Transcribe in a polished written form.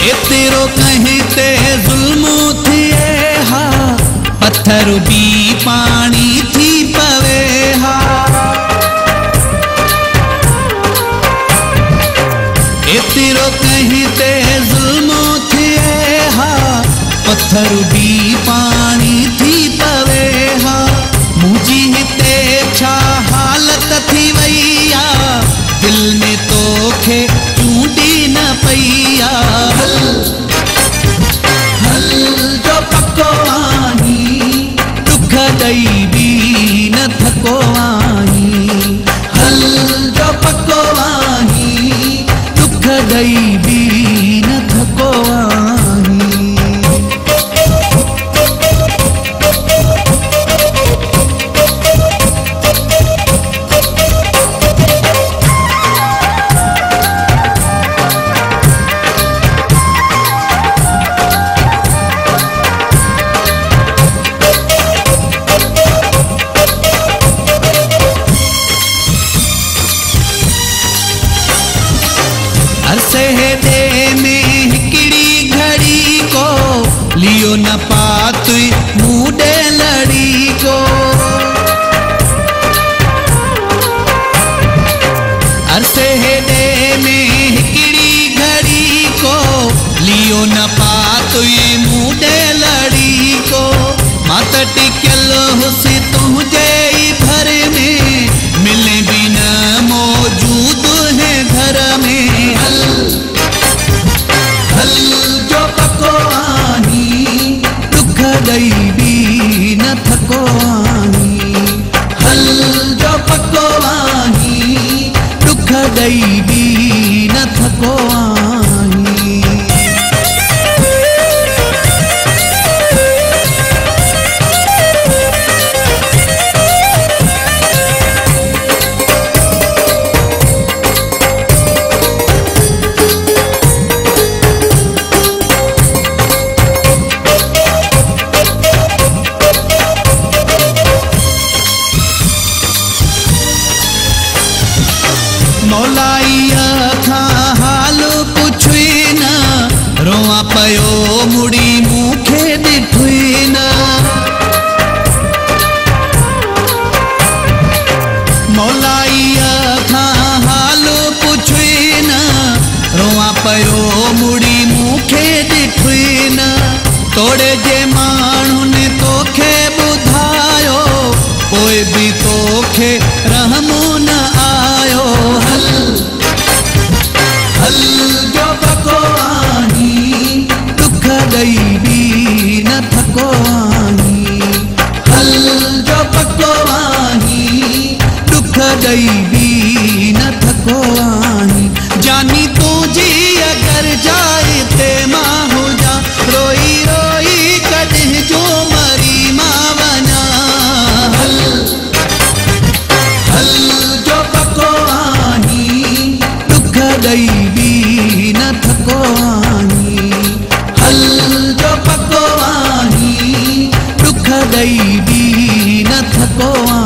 एतिरो कहीं ते ज़ुल्म थिए हा, पत्थर भी पानी थी पवे हा। एतिरो कहीं ते ज़ुल्म थिए हा, पत्थर भी पानी थी पवे हा। मुझी हिते छा हालत थी वई आ, दिल में तोखे चूंडी न पईया। हल हल जो पको आही, दुख दई भी न थको आही। हल जो पको आही, दुख दई भी न थको आही। अरसे दे में हिकड़ी घड़ी को लियो न पातुई मूडे लड़ी को। अरसे दे में हिकड़ी घड़ी को लियो न पातुई मूडे लड़ी को। मात टिकल हुसी तुझे भर में, मिले भी न मौजूद है घर में। हल हल जो पको आही, दुख दई भी न थको आही। हल जो पको आही, दुख दई भी न थको आही। मौलाईया था हाल पुछी न, रोआ पयो मुड़ी मूखे दिठुई न। मौलाईया था हाल पुछी न, रोआ पयो मुड़ी मूखे दिठुई न। तोड़े जे माण्हू ने तोखे ॿुधायो, पोइ भी तोखे रहमो न आयो। हल हल जो पको आही, दुख दई भी न थको आही। हल जो पको आही, दुख दई भी न थको आही। जानी तुझी अगर जाए ते मां हो जा, रोई रोई कॾहिं जो मरी मां वञा। हल हल जो पको आही, दुख दई भी न थको आही। हल जो पको आही, दुख दई भी न थको आही।